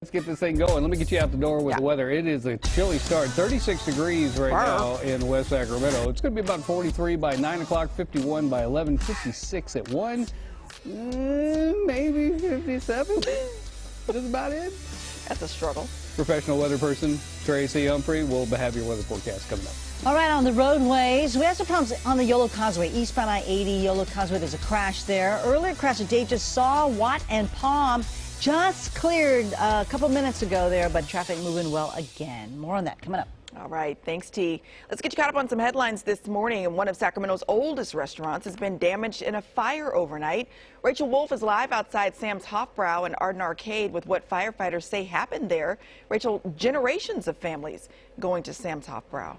Let's get this thing going. Let me get you out the door with the weather. It is a chilly start. 36 degrees right now in West Sacramento. It's going to be about 43 by 9 o'clock, 51 by 11, 56 at 1, maybe 57. That's about it. That's a struggle. Professional weather person Tracy Humphrey will have your weather forecast coming up. All right, on the roadways, we have some problems on the Yolo Causeway, eastbound I-80, Yolo Causeway. There's a crash there. Earlier crash that Dave just saw, Watt and Palm just cleared a couple minutes ago there, but traffic moving well again. More on that coming up. All right, thanks, T. Let's get you caught up on some headlines this morning. One of Sacramento's oldest restaurants has been damaged in a fire overnight. Rachel Wolf is live outside Sam's Hofbrau and Arden Arcade with what firefighters say happened there. Rachel, generations of families going to Sam's Hofbrau.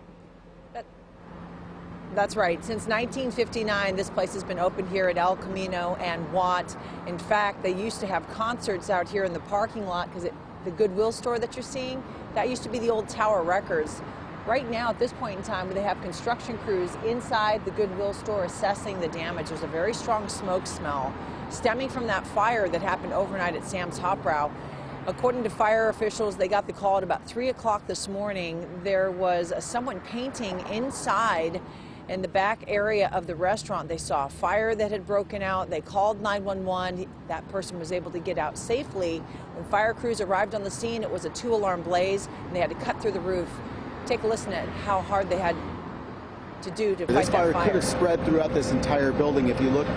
That's right. Since 1959, this place has been open here at El Camino and Watt. In fact, they used to have concerts out here in the parking lot because the Goodwill store that you're seeing, that used to be the old Tower Records. Right now, at this point in time, they have construction crews inside the Goodwill store assessing the damage. There's a very strong smoke smell stemming from that fire that happened overnight at Sam's Hofbrau. According to fire officials, they got the call at about 3 o'clock this morning. There was someone painting inside in the back area of the restaurant. They saw a fire that had broken out. They called 911. That person was able to get out safely. When fire crews arrived on the scene, it was a 2-alarm blaze, and they had to cut through the roof. Take a listen at how hard they had to do to fight that fire. This fire could have spread throughout this entire building. If you look,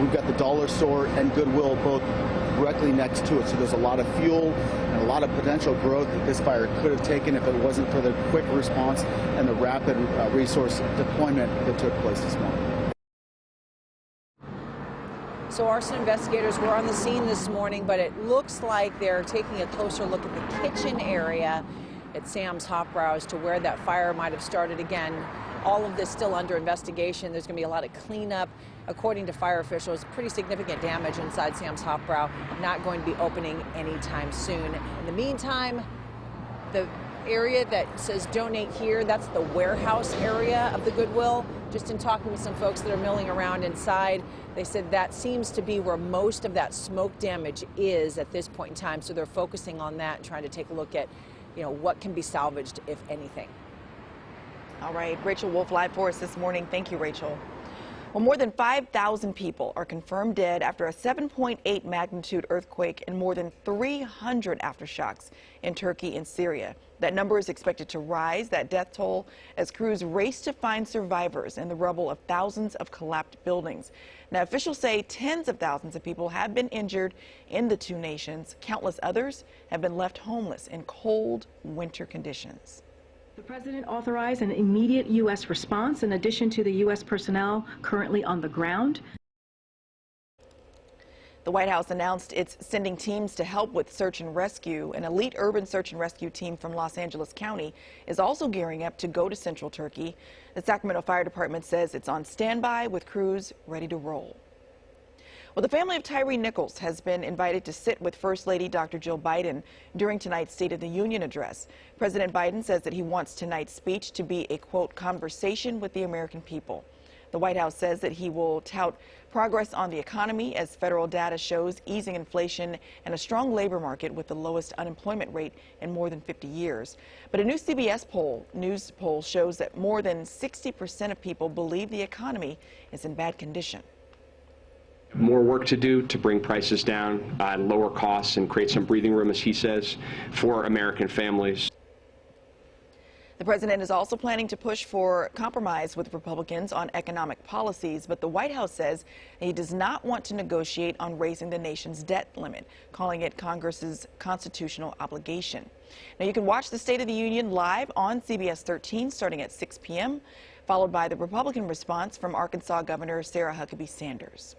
we've got the dollar store and Goodwill both directly next to it, so there's a lot of fuel and a lot of potential growth that this fire could have taken if it wasn't for the quick response and the rapid resource deployment that took place this morning. So arson investigators were on the scene this morning, but it looks like they're taking a closer look at the kitchen area at Sam's Hofbrau as to where that fire might have started. Again, all of this still under investigation. There's going to be a lot of cleanup. According to fire officials, pretty significant damage inside Sam's Hofbrau, not going to be opening anytime soon. In the meantime, the area that says donate here, that's the warehouse area of the Goodwill. Just in talking with some folks that are milling around inside, they said that seems to be where most of that smoke damage is at this point in time. So they're focusing on that and trying to take a look at, what can be salvaged, if anything. All right, Rachel Wolf live for us this morning. Thank you, Rachel. Well, more than 5,000 people are confirmed dead after a 7.8 magnitude earthquake and more than 300 aftershocks in Turkey and Syria. That number is expected to rise, that death toll, as crews race to find survivors in the rubble of thousands of collapsed buildings. Now, officials say tens of thousands of people have been injured in the two nations. Countless others have been left homeless in cold winter conditions. The president authorized an immediate U.S. response in addition to the U.S. personnel currently on the ground. The White House announced it's sending teams to help with search and rescue. An elite urban search and rescue team from Los Angeles County is also gearing up to go to central Turkey. The Sacramento Fire Department says it's on standby with crews ready to roll. Well, the family of Tyree Nichols has been invited to sit with First Lady Dr. Jill Biden during tonight's State of the Union address. President Biden says that he wants tonight's speech to be a, quote, conversation with the American people. The White House says that he will tout progress on the economy as federal data shows easing inflation and a strong labor market with the lowest unemployment rate in more than 50 years. But a new CBS news poll shows that more than 60% of people believe the economy is in bad condition. More work to do to bring prices down, lower costs, and create some breathing room, as he says, for American families. The president is also planning to push for compromise with Republicans on economic policies, but the White House says he does not want to negotiate on raising the nation's debt limit, calling it Congress's constitutional obligation. Now, you can watch the State of the Union live on CBS 13 starting at 6 p.m., followed by the Republican response from Arkansas Governor Sarah Huckabee Sanders.